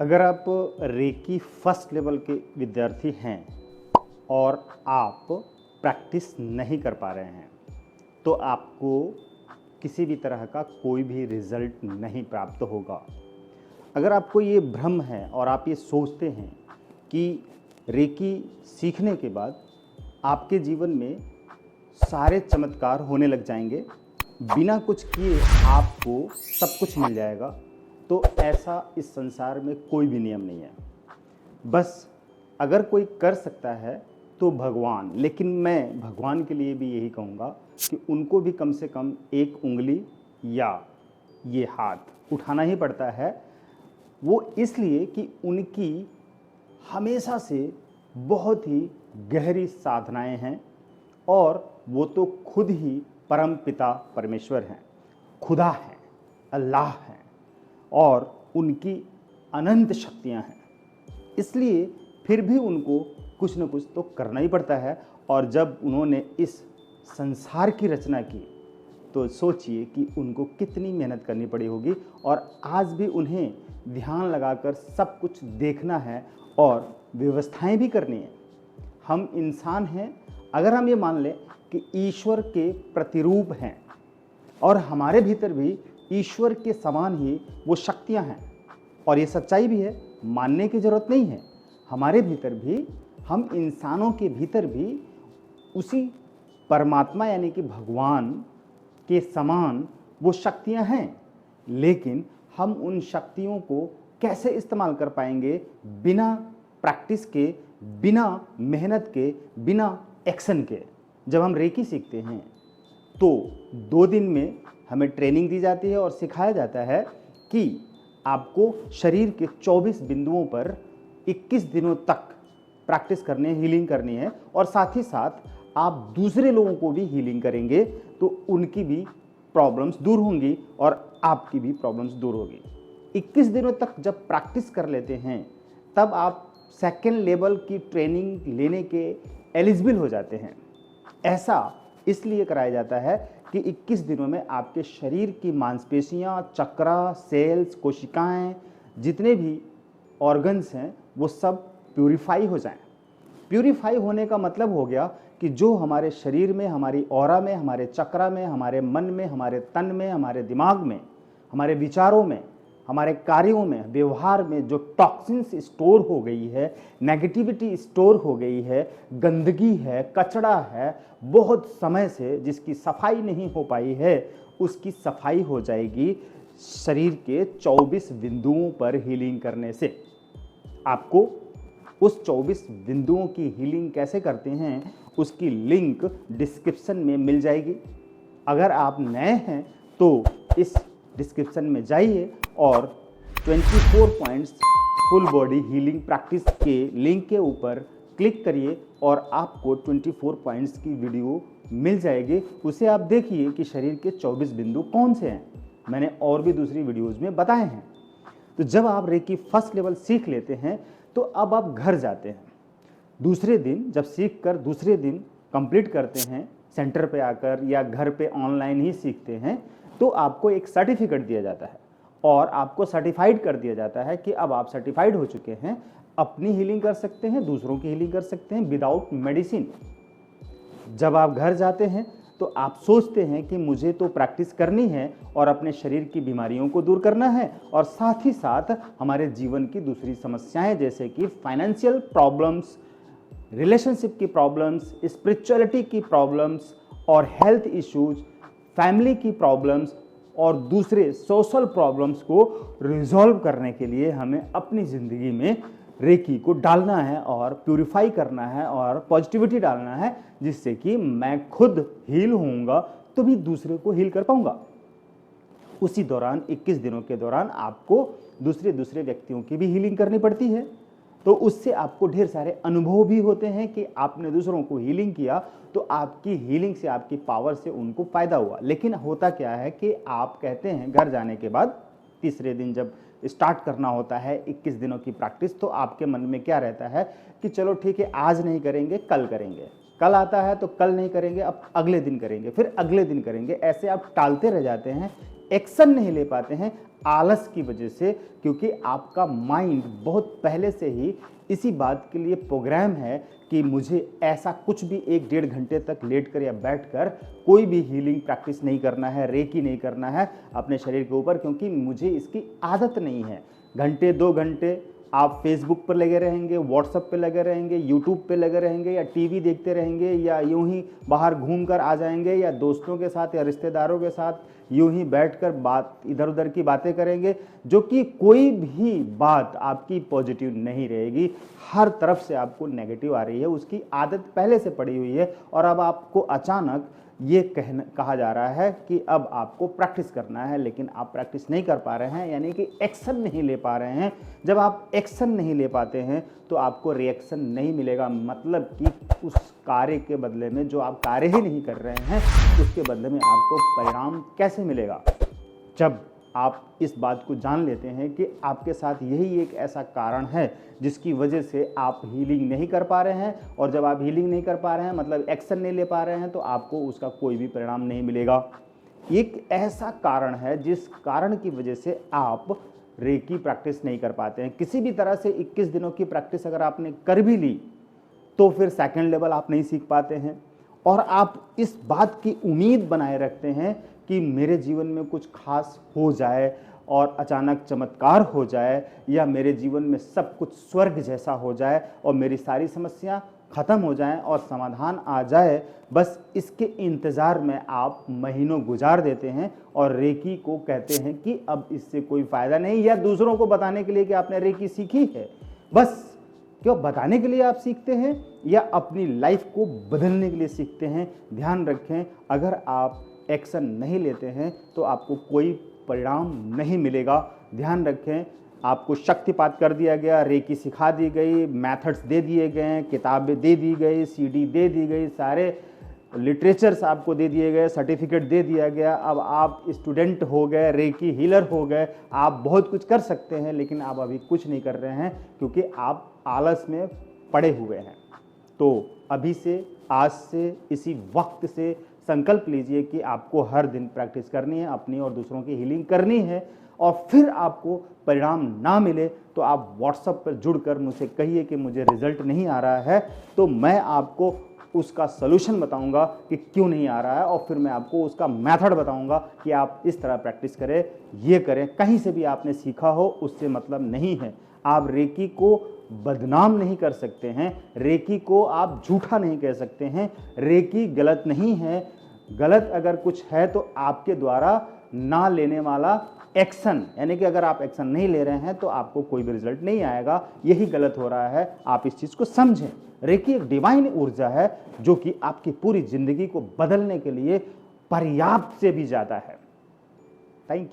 अगर आप recce first level के विद्यार्थी हैं और आप प्रैक्टिस नहीं कर पा रहे हैं तो आपको किसी भी तरह का कोई भी रिज़ल्ट नहीं प्राप्त होगा। अगर आपको ये भ्रम है और आप ये सोचते हैं कि रेकी सीखने के बाद आपके जीवन में सारे चमत्कार होने लग जाएंगे, बिना कुछ किए आपको सब कुछ मिल जाएगा, तो ऐसा इस संसार में कोई भी नियम नहीं है। बस अगर कोई कर सकता है तो भगवान, लेकिन मैं भगवान के लिए भी यही कहूँगा कि उनको भी कम से कम एक उंगली या ये हाथ उठाना ही पड़ता है। वो इसलिए कि उनकी हमेशा से बहुत ही गहरी साधनाएं हैं और वो तो खुद ही परम पिता परमेश्वर हैं, खुदा हैं, अल्लाह हैं और उनकी अनंत शक्तियां हैं। इसलिए फिर भी उनको कुछ न कुछ तो करना ही पड़ता है। और जब उन्होंने इस संसार की रचना की तो सोचिए कि उनको कितनी मेहनत करनी पड़ी होगी। और आज भी उन्हें ध्यान लगाकर सब कुछ देखना है और व्यवस्थाएं भी करनी है। हम इंसान हैं, अगर हम ये मान लें कि ईश्वर के प्रतिरूप हैं और हमारे भीतर भी ईश्वर के समान ही वो शक्तियां हैं, और ये सच्चाई भी है, मानने की ज़रूरत नहीं है। हमारे भीतर भी, हम इंसानों के भीतर भी उसी परमात्मा यानी कि भगवान के समान वो शक्तियां हैं, लेकिन हम उन शक्तियों को कैसे इस्तेमाल कर पाएंगे बिना प्रैक्टिस के, बिना मेहनत के, बिना एक्शन के। जब हम रेकी सीखते हैं तो 2 दिन में हमें ट्रेनिंग दी जाती है और सिखाया जाता है कि आपको शरीर के 24 बिंदुओं पर 21 दिनों तक प्रैक्टिस करनी है, हीलिंग करनी है। और साथ ही साथ आप दूसरे लोगों को भी हीलिंग करेंगे तो उनकी भी प्रॉब्लम्स दूर होंगी और आपकी भी प्रॉब्लम्स दूर होगी। 21 दिनों तक जब प्रैक्टिस कर लेते हैं तब आप सेकेंड लेवल की ट्रेनिंग लेने के एलिजिबल हो जाते हैं। ऐसा इसलिए कराया जाता है कि 21 दिनों में आपके शरीर की मांसपेशियां, चक्रा, सेल्स, कोशिकाएं, जितने भी ऑर्गन्स हैं वो सब प्यूरिफाई हो जाएं। प्यूरिफाई होने का मतलब हो गया कि जो हमारे शरीर में, हमारी ऑरा में, हमारे चक्रा में, हमारे मन में, हमारे तन में, हमारे दिमाग में, हमारे विचारों में, हमारे कार्यों में, व्यवहार में जो टॉक्सिन्स स्टोर हो गई है, नेगेटिविटी स्टोर हो गई है, गंदगी है, कचरा है, बहुत समय से जिसकी सफाई नहीं हो पाई है, उसकी सफाई हो जाएगी शरीर के 24 बिंदुओं पर हीलिंग करने से। आपको उस 24 बिंदुओं की हीलिंग कैसे करते हैं उसकी लिंक डिस्क्रिप्शन में मिल जाएगी। अगर आप नए हैं तो इस डिस्क्रिप्शन में जाइए और 24 points full body healing practice के लिंक के ऊपर क्लिक करिए और आपको 24 पॉइंट्स की वीडियो मिल जाएगी। उसे आप देखिए कि शरीर के 24 बिंदु कौन से हैं, मैंने और भी दूसरी वीडियोज़ में बताए हैं। तो जब आप रेकी फर्स्ट लेवल सीख लेते हैं तो अब आप घर जाते हैं। दूसरे दिन जब सीख कर दूसरे दिन कंप्लीट करते हैं, सेंटर पे आकर या घर पे ऑनलाइन ही सीखते हैं, तो आपको एक सर्टिफिकेट दिया जाता है और आपको सर्टिफाइड कर दिया जाता है कि अब आप सर्टिफाइड हो चुके हैं, अपनी हीलिंग कर सकते हैं, दूसरों की हीलिंग कर सकते हैं विदाउट मेडिसिन। जब आप घर जाते हैं तो आप सोचते हैं कि मुझे तो प्रैक्टिस करनी है और अपने शरीर की बीमारियों को दूर करना है और साथ ही साथ हमारे जीवन की दूसरी समस्याएं जैसे कि फाइनेंशियल प्रॉब्लम्स, रिलेशनशिप की प्रॉब्लम्स, स्पिरिचुअलिटी की प्रॉब्लम्स और हेल्थ इश्यूज, फैमिली की प्रॉब्लम्स और दूसरे सोशल प्रॉब्लम्स को रिजॉल्व करने के लिए हमें अपनी ज़िंदगी में रेकी को डालना है और प्यूरिफाई करना है और पॉजिटिविटी डालना है, जिससे कि मैं खुद हील होऊंगा तो भी दूसरे को हील कर पाऊंगा। उसी दौरान 21 दिनों के दौरान आपको दूसरे व्यक्तियों की भी हीलिंग करनी पड़ती है, तो उससे आपको ढेर सारे अनुभव भी होते हैं कि आपने दूसरों को हीलिंग किया तो आपकी हीलिंग से, आपकी पावर से उनको फ़ायदा हुआ। लेकिन होता क्या है कि आप कहते हैं घर जाने के बाद तीसरे दिन जब स्टार्ट करना होता है 21 दिनों की प्रैक्टिस, तो आपके मन में क्या रहता है कि चलो ठीक है, आज नहीं करेंगे, कल करेंगे। कल आता है तो कल नहीं करेंगे, अब अगले दिन करेंगे, फिर अगले दिन करेंगे। ऐसे आप टालते रह जाते हैं। एक्शन नहीं ले पाते हैं आलस की वजह से, क्योंकि आपका माइंड बहुत पहले से ही इसी बात के लिए प्रोग्राम है कि मुझे ऐसा कुछ भी 1-1.5 घंटे तक लेट कर या बैठ कर कोई भी हीलिंग प्रैक्टिस नहीं करना है, रेकी नहीं करना है अपने शरीर के ऊपर, क्योंकि मुझे इसकी आदत नहीं है। घंटे 2 घंटे आप फेसबुक पर लगे रहेंगे, व्हाट्सएप पे लगे रहेंगे, यूट्यूब पे लगे रहेंगे, या टीवी देखते रहेंगे, या यूं ही बाहर घूम कर आ जाएंगे, या दोस्तों के साथ या रिश्तेदारों के साथ यूं ही बैठकर बात इधर उधर की बातें करेंगे, जो कि कोई भी बात आपकी पॉजिटिव नहीं रहेगी। हर तरफ से आपको नेगेटिव आ रही है, उसकी आदत पहले से पड़ी हुई है, और अब आपको अचानक ये कहा जा रहा है कि अब आपको प्रैक्टिस करना है, लेकिन आप प्रैक्टिस नहीं कर पा रहे हैं, यानी कि एक्शन नहीं ले पा रहे हैं। जब आप एक्शन नहीं ले पाते हैं तो आपको रिएक्शन नहीं मिलेगा, मतलब कि उस कार्य के बदले में जो आप कार्य ही नहीं कर रहे हैं उसके बदले में आपको परिणाम कैसे मिलेगा। जब आप इस बात को जान लेते हैं कि आपके साथ यही एक ऐसा कारण है जिसकी वजह से आप हीलिंग नहीं कर पा रहे हैं, और जब आप हीलिंग नहीं कर पा रहे हैं मतलब एक्शन नहीं ले पा रहे हैं, तो आपको उसका कोई भी परिणाम नहीं मिलेगा। एक ऐसा कारण है जिस कारण की वजह से आप रेकी प्रैक्टिस नहीं कर पाते हैं। किसी भी तरह से 21 दिनों की प्रैक्टिस अगर आपने कर भी ली तो फिर सेकंड लेवल आप नहीं सीख पाते हैं, और आप इस बात की उम्मीद बनाए रखते हैं कि मेरे जीवन में कुछ खास हो जाए और अचानक चमत्कार हो जाए, या मेरे जीवन में सब कुछ स्वर्ग जैसा हो जाए और मेरी सारी समस्या ख़त्म हो जाएं और समाधान आ जाए। बस इसके इंतज़ार में आप महीनों गुजार देते हैं और रेकी को कहते हैं कि अब इससे कोई फ़ायदा नहीं, या दूसरों को बताने के लिए कि आपने रेकी सीखी है। बस क्यों बताने के लिए आप सीखते हैं या अपनी लाइफ को बदलने के लिए सीखते हैं? ध्यान रखें, अगर आप एक्शन नहीं लेते हैं तो आपको कोई परिणाम नहीं मिलेगा। ध्यान रखें, आपको शक्तिपात कर दिया गया, रेकी सिखा दी गई, मेथड्स दे दिए गए, किताबें दे दी गई, सीडी दे दी गई, सारे लिटरेचर्स आपको दे दिए गए, सर्टिफिकेट दे दिया गया। अब आप स्टूडेंट हो गए, रेकी हीलर हो गए, आप बहुत कुछ कर सकते हैं, लेकिन आप अभी कुछ नहीं कर रहे हैं क्योंकि आप आलस में पड़े हुए हैं। तो अभी से, आज से, इसी वक्त से संकल्प लीजिए कि आपको हर दिन प्रैक्टिस करनी है, अपनी और दूसरों की हीलिंग करनी है, और फिर आपको परिणाम ना मिले तो आप व्हाट्सएप पर जुड़कर मुझसे कहिए कि मुझे रिजल्ट नहीं आ रहा है, तो मैं आपको उसका सलूशन बताऊंगा कि क्यों नहीं आ रहा है, और फिर मैं आपको उसका मेथड बताऊंगा कि आप इस तरह प्रैक्टिस करें, ये करें। कहीं से भी आपने सीखा हो उससे मतलब नहीं है। आप रेकी को बदनाम नहीं कर सकते हैं, रेकी को आप झूठा नहीं कह सकते हैं। रेकी गलत नहीं है, गलत अगर कुछ है तो आपके द्वारा ना लेने वाला एक्शन, यानी कि अगर आप एक्शन नहीं ले रहे हैं तो आपको कोई भी रिजल्ट नहीं आएगा, यही गलत हो रहा है। आप इस चीज़ को समझें। रेकी एक डिवाइन ऊर्जा है जो कि आपकी पूरी जिंदगी को बदलने के लिए पर्याप्त से भी ज़्यादा है। Thank you.